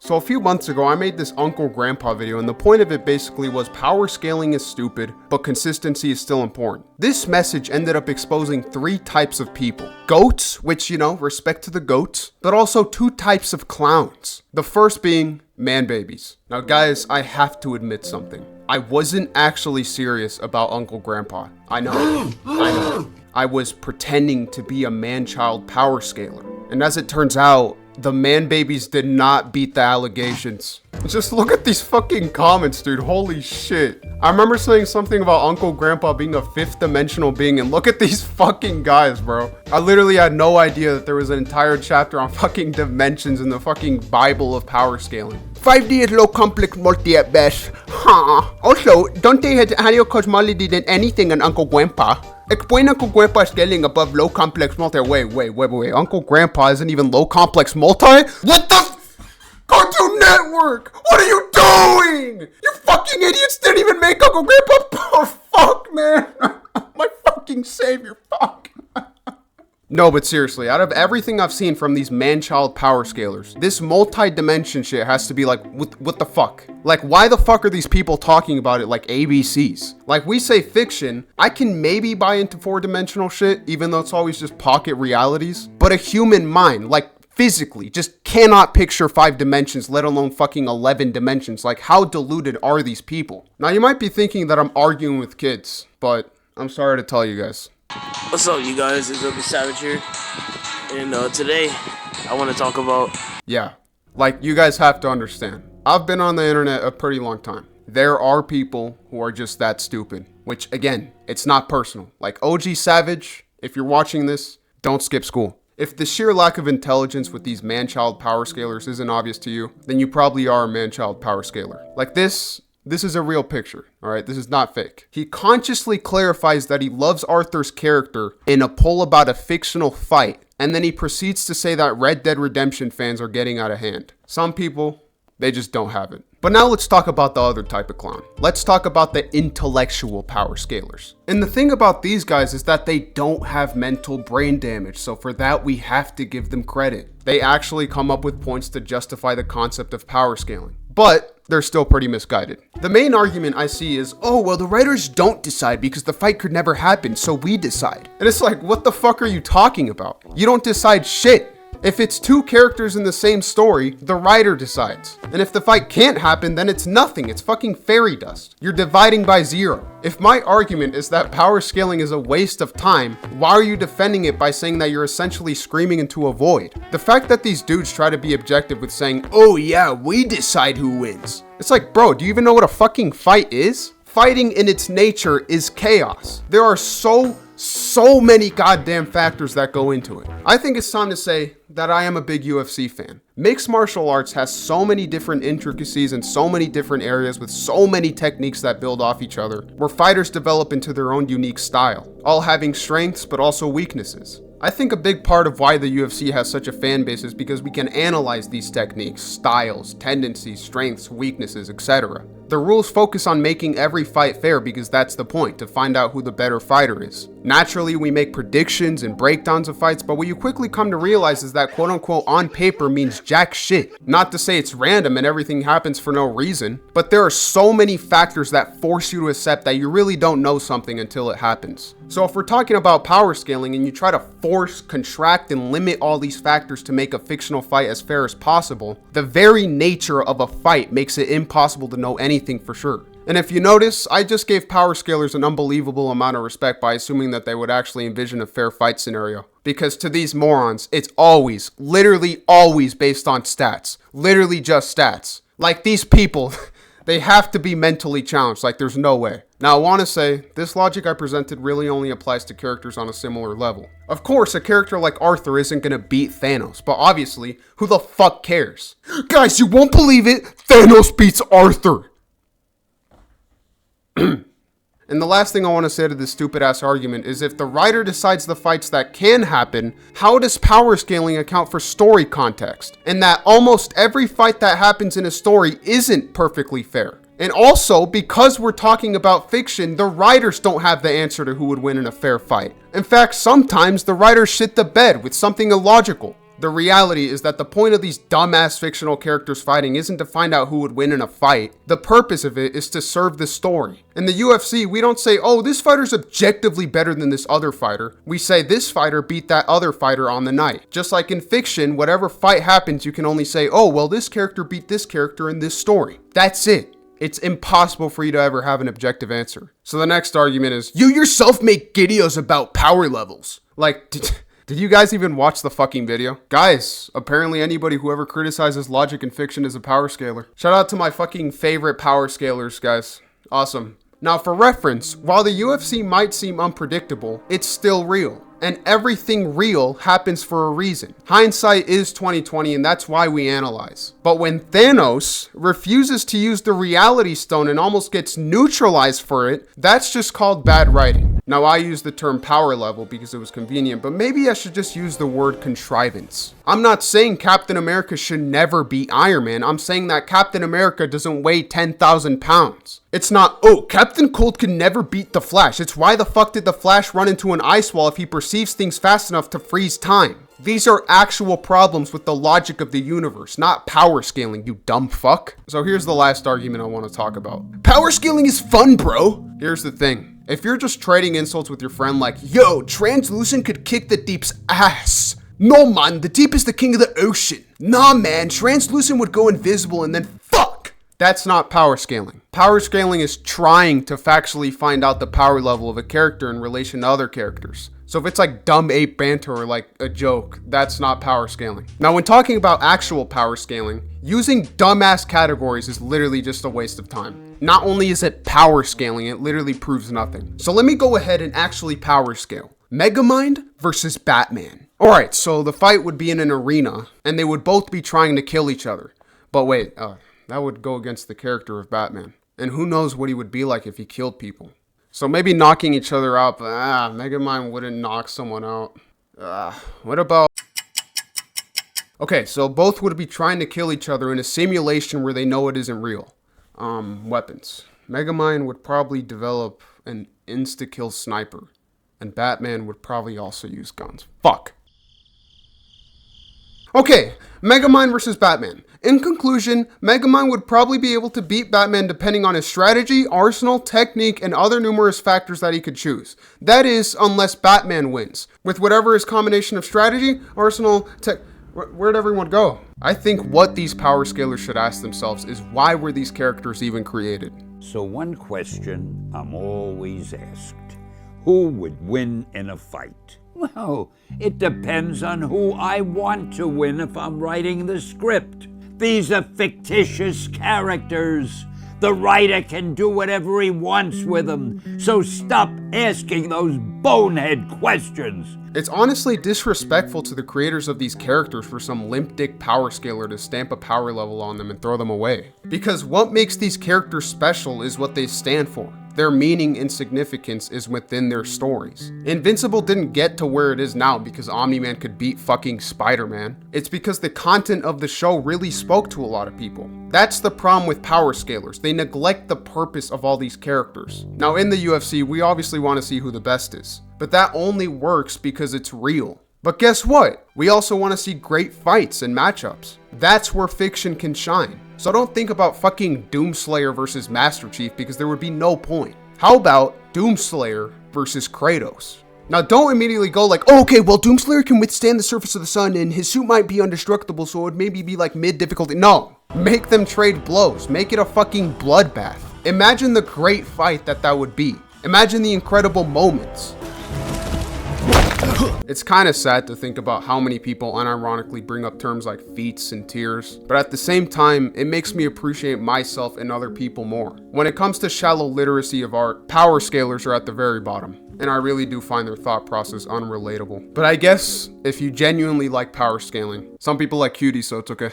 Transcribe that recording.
So a few months ago, I made this Uncle Grandpa video, and the point of it basically was power scaling is stupid, but consistency is still important. This message ended up exposing 3 types of people. Goats, which, you know, respect to the goats, but also 2 types of clowns. The first being man babies. Now guys, I have to admit something. I wasn't actually serious about Uncle Grandpa. I know. I was pretending to be a man-child power scaler. And as it turns out, the man babies did not beat the allegations. Just look at these fucking comments, dude. Holy shit. I remember saying something about Uncle Grandpa being a 5th dimensional being, and look at these fucking guys, bro. I literally had no idea that there was an entire chapter on fucking dimensions in the fucking Bible of power scaling. 5D is low complex multi at best. Huh. Also, don't they have higher cosmology than anything on Uncle Grandpa? Explain Uncle Grandpa scaling above low complex multi. Wait. Uncle Grandpa isn't even low complex multi? What the Cartoon Network? What are you doing? You fucking idiots didn't even make Uncle Grandpa. Oh, fuck, man. My fucking savior. Fuck. No, but seriously, out of everything I've seen from these man-child power scalers, this multi-dimension shit has to be like, what the fuck? Like, why the fuck are these people talking about it like ABCs? Like, we say fiction, I can maybe buy into 4-dimensional shit, even though it's always just pocket realities. But a human mind, like, physically, just cannot picture 5 dimensions, let alone fucking 11 dimensions. Like, how deluded are these people? Now, you might be thinking that I'm arguing with kids, but I'm sorry to tell you guys. What's up, you guys? It's Ugly Savage here, and today I want to talk about... Yeah, like, you guys have to understand. I've been on the internet a pretty long time. There are people who are just that stupid, which, again, it's not personal. Like, OG Savage, if you're watching this, don't skip school. If the sheer lack of intelligence with these man-child power scalers isn't obvious to you, then you probably are a man-child power scaler. Like, this is a real picture, all right? This is not fake. He consciously clarifies that he loves Arthur's character in a poll about a fictional fight, and then he proceeds to say that Red Dead Redemption fans are getting out of hand. Some people, they just don't have it. But now let's talk about the other type of clown. Let's talk about the intellectual power scalers. And the thing about these guys is that they don't have mental brain damage, so for that we have to give them credit. They actually come up with points to justify the concept of power scaling. But they're still pretty misguided. The main argument I see is, oh, well, the writers don't decide because the fight could never happen, so we decide. And it's like, what the fuck are you talking about? You don't decide shit. If it's 2 characters in the same story, the writer decides. And if the fight can't happen, then it's nothing. It's fucking fairy dust. You're dividing by 0. If my argument is that power scaling is a waste of time, why are you defending it by saying that you're essentially screaming into a void? The fact that these dudes try to be objective with saying, oh yeah, we decide who wins. It's like, bro, do you even know what a fucking fight is? Fighting in its nature is chaos. There are so many goddamn factors that go into it. I think it's time to say that I am a big UFC fan. Mixed martial arts has so many different intricacies in so many different areas with so many techniques that build off each other, where fighters develop into their own unique style, all having strengths but also weaknesses. I think a big part of why the UFC has such a fan base is because we can analyze these techniques, styles, tendencies, strengths, weaknesses, etc. The rules focus on making every fight fair because that's the point, to find out who the better fighter is. Naturally, we make predictions and breakdowns of fights, but what you quickly come to realize is that quote-unquote on paper means jack shit. Not to say it's random and everything happens for no reason, but there are so many factors that force you to accept that you really don't know something until it happens. So if we're talking about power scaling and you try to force, contract, and limit all these factors to make a fictional fight as fair as possible, the very nature of a fight makes it impossible to know anything for sure. And if you notice, I just gave power scalers an unbelievable amount of respect by assuming that they would actually envision a fair fight scenario. Because to these morons, it's always, literally always based on stats. Literally just stats. Like these people, they have to be mentally challenged, like there's no way. Now I want to say, this logic I presented really only applies to characters on a similar level. Of course, a character like Arthur isn't going to beat Thanos, but obviously, who the fuck cares? Guys, you won't believe it, Thanos beats Arthur! And the last thing I want to say to this stupid ass argument is if the writer decides the fights that can happen, how does power scaling account for story context? And that almost every fight that happens in a story isn't perfectly fair. And also, because we're talking about fiction, the writers don't have the answer to who would win in a fair fight. In fact, sometimes the writers shit the bed with something illogical. The reality is that the point of these dumbass fictional characters fighting isn't to find out who would win in a fight. The purpose of it is to serve the story. In the UFC, we don't say, oh, this fighter's objectively better than this other fighter. We say this fighter beat that other fighter on the night. Just like in fiction, whatever fight happens, you can only say, oh, well, this character beat this character in this story. That's it. It's impossible for you to ever have an objective answer. So the next argument is, you yourself make videos about power levels. Like, did you guys even watch the fucking video? Guys, apparently anybody who ever criticizes logic in fiction is a power scaler. Shout out to my fucking favorite power scalers, guys. Awesome. Now for reference, while the UFC might seem unpredictable, it's still real. And everything real happens for a reason. Hindsight is 2020, and that's why we analyze. But when Thanos refuses to use the reality stone and almost gets neutralized for it, that's just called bad writing. Now I use the term power level because it was convenient, but maybe I should just use the word contrivance. I'm not saying Captain America should never beat Iron Man. I'm saying that Captain America doesn't weigh 10,000 pounds. It's not, oh, Captain Cold can never beat the Flash. It's why the fuck did the Flash run into an ice wall if he perceives things fast enough to freeze time? These are actual problems with the logic of the universe, not power scaling, you dumb fuck. So here's the last argument I want to talk about. Power scaling is fun, bro. Here's the thing. If you're just trading insults with your friend like, yo, translucent could kick the deep's ass. No man, the deep is the king of the ocean. Nah man, translucent would go invisible and then fuck. That's not power scaling. Power scaling is trying to factually find out the power level of a character in relation to other characters. So if it's like dumb ape banter or like a joke, that's not power scaling. Now, when talking about actual power scaling, using dumbass categories is literally just a waste of time. Not only is it power scaling, it literally proves nothing. So let me go ahead and actually power scale. Megamind versus Batman. Alright, so the fight would be in an arena, and they would both be trying to kill each other. But wait, that would go against the character of Batman. And who knows what he would be like if he killed people. So maybe knocking each other out, but Megamind wouldn't knock someone out. What about... Okay, so both would be trying to kill each other in a simulation where they know it isn't real. Weapons. Megamind would probably develop an insta-kill sniper. And Batman would probably also use guns. Fuck. Okay, Megamind versus Batman. In conclusion, Megamind would probably be able to beat Batman depending on his strategy, arsenal, technique, and other numerous factors that he could choose. That is, unless Batman wins. With whatever his combination of strategy, arsenal, tech... Where'd everyone go? I think what these power scalers should ask themselves is, why were these characters even created? So one question I'm always asked. Who would win in a fight? Well, it depends on who I want to win if I'm writing the script. These are fictitious characters. The writer can do whatever he wants with them, so stop asking those bonehead questions. It's honestly disrespectful to the creators of these characters for some limp dick power scaler to stamp a power level on them and throw them away. Because what makes these characters special is what they stand for. Their meaning and significance is within their stories. Invincible didn't get to where it is now because Omni-Man could beat fucking Spider-Man. It's because the content of the show really spoke to a lot of people. That's the problem with power scalers. They neglect the purpose of all these characters. Now in the UFC, we obviously want to see who the best is, but that only works because it's real. But guess what? We also want to see great fights and matchups. That's where fiction can shine. So don't think about fucking Doomslayer versus Master Chief because there would be no point. How about Doomslayer versus Kratos? Now don't immediately go like, oh, okay, well Doomslayer can withstand the surface of the sun and his suit might be indestructible, so it would maybe be like mid difficulty. No, make them trade blows. Make it a fucking bloodbath. Imagine the great fight that would be. Imagine the incredible moments. It's kind of sad to think about how many people unironically bring up terms like feats and tears, but at the same time, it makes me appreciate myself and other people more. When it comes to shallow literacy of art, power scalers are at the very bottom, and I really do find their thought process unrelatable. But I guess if you genuinely like power scaling, some people like cuties, so it's okay.